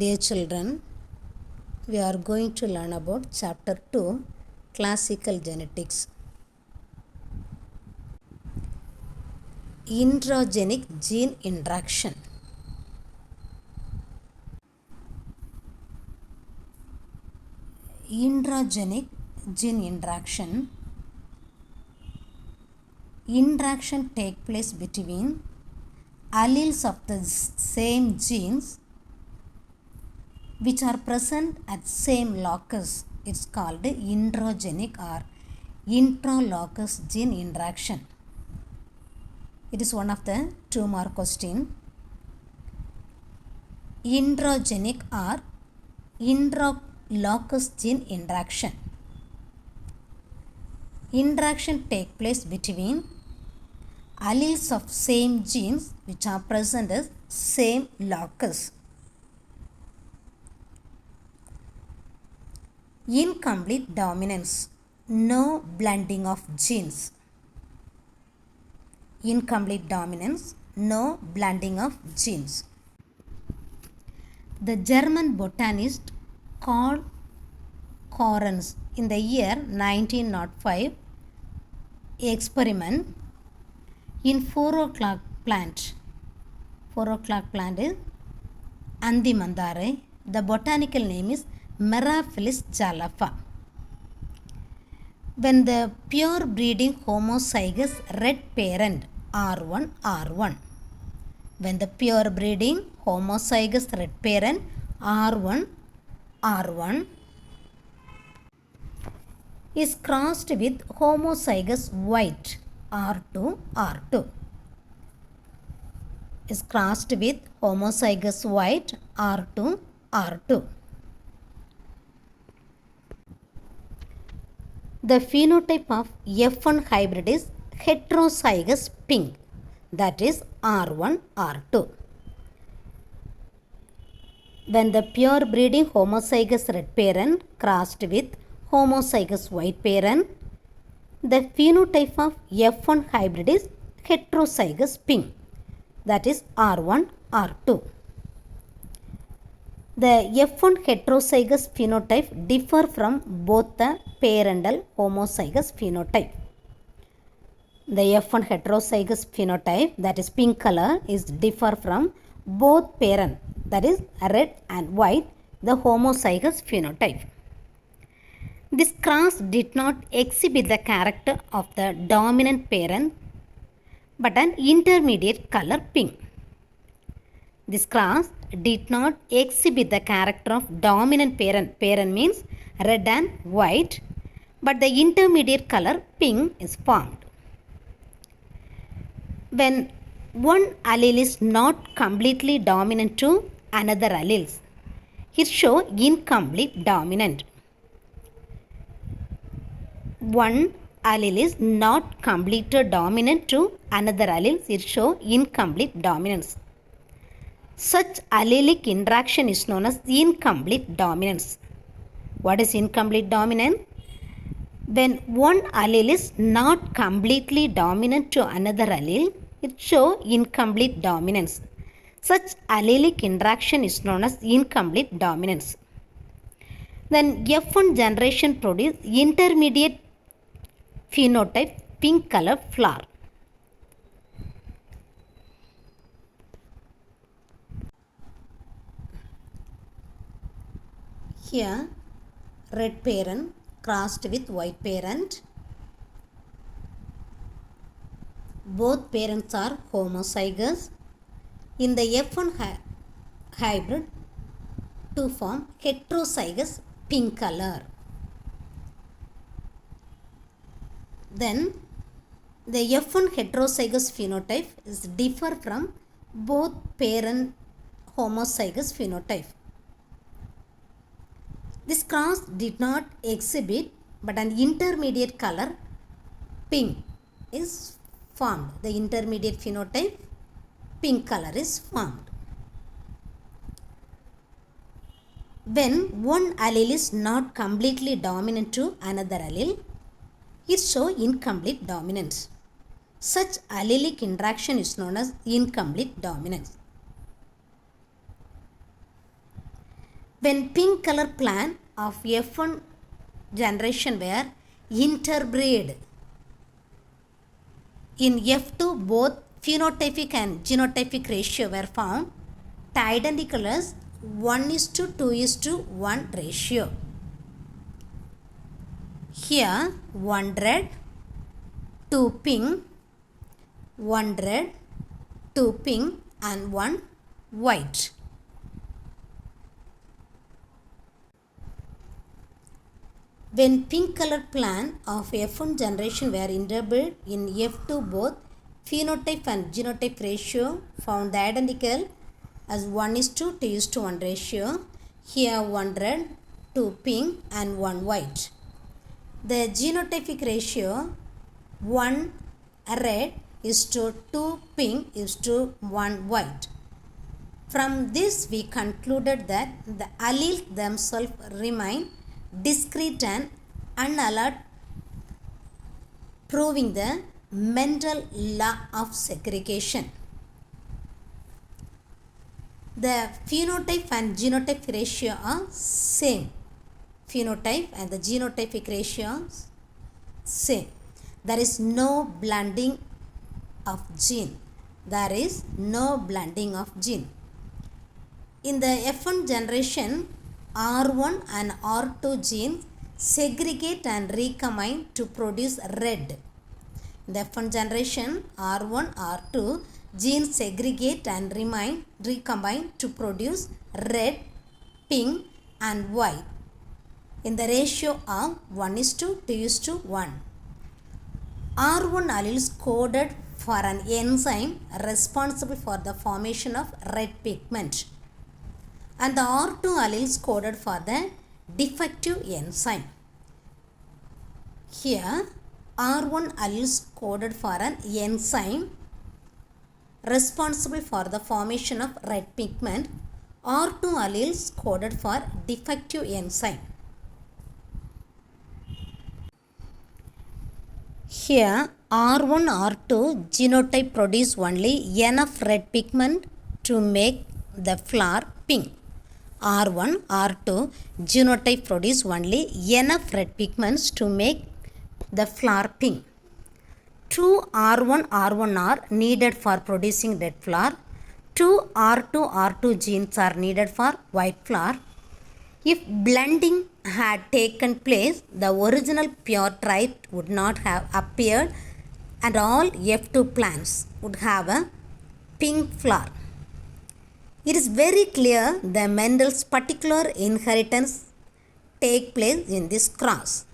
Dear children, we are going to learn about chapter 2, classical genetics. Introgenic gene interaction. Introgenic gene interaction take place between alleles of the same genes which are present at same locus. It's called introgenic or intralocus gene interaction. It is one of the 2-mark question. Introgenic or intralocus gene interaction. Interaction take place between alleles of same genes which are present as same locus. Incomplete dominance, no blending of genes. Incomplete dominance, no blending of genes. The German botanist Karl Correns in the year 1905 experiment in 4 o'clock plant. 4 o'clock plant is Andimandare. The botanical name is Merophilus jalafa. When the pure breeding homozygous red parent R1 when the pure breeding homozygous red parent R1 is crossed with homozygous white R2 is crossed with homozygous white R2. The phenotype of F1 hybrid is heterozygous pink, that is R1. When the pure breeding homozygous red parent crossed with homozygous white parent, the phenotype of F1 hybrid is heterozygous pink, that is R1. The F1 heterozygous phenotype differ from both the parental homozygous phenotype. The F1 heterozygous phenotype, that is pink color, is differ from both parent, that is red and white, the homozygous phenotype. This cross did not exhibit the character of the dominant parent but an intermediate color pink. This cross did not exhibit the character of dominant parent. Parent means red and white, but the intermediate color pink is formed. When one allele is not completely dominant to another alleles, it shows incomplete dominant. One allele is not completely dominant to another allele, it shows incomplete dominance. Such allelic interaction is known as incomplete dominance. What is incomplete dominance? When one allele is not completely dominant to another allele, it shows incomplete dominance. Such allelic interaction is known as incomplete dominance. Then F1 generation produce intermediate phenotype pink color flower. Here red parent crossed with white parent. Both parents are homozygous. In the F1 hybrid to form heterozygous pink color. Then the F1 heterozygous phenotype is differ from both parent homozygous phenotype. This cross did not exhibit but an intermediate color pink is formed. The intermediate phenotype pink color is formed. When one allele is not completely dominant to another allele, it shows incomplete dominance. Such allelic interaction is known as incomplete dominance. When pink color plant of F1 generation were interbred, in F2 both phenotypic and genotypic ratio were found to identical as 1:2:1 ratio. Here 1 red, 2 pink, 1 red, 2 pink and 1 white. When pink color plant of F1 generation were interbred, in F2 both phenotype and genotype ratio found identical as 1:2:1 ratio. Here 1 red, 2 pink and 1 white. The genotypic ratio 1 red is to 2 pink is to 1 white. From this we concluded that the alleles themselves remain discrete and unaltered, proving the Mendel law of segregation. The phenotype and genotype ratio are same. Phenotype and the genotypic ratios same. There is no blending of gene. There is no blending of gene. In the F1 generation, R1 and R2 genes segregate and recombine to produce red. In the F1 generation, R1, R2 genes segregate and recombine to produce red, pink and white in the ratio of 1:2:1. R1 alleles coded for an enzyme responsible for the formation of red pigment, and the R2 alleles coded for the defective enzyme. Here R1 alleles coded for an enzyme responsible for the formation of red pigment. R2 alleles coded for defective enzyme. Here R1, R2 genotype produce only enough red pigment to make the flower pink. R1, R2 genotype produce only enough red pigments to make the flower pink. Two R1, R1 are needed for producing red flower. Two R2, R2 genes are needed for white flower. If blending had taken place, the original pure trait would not have appeared and all F2 plants would have a pink flower. It is very clear that Mendel's particular inheritance take place in this cross.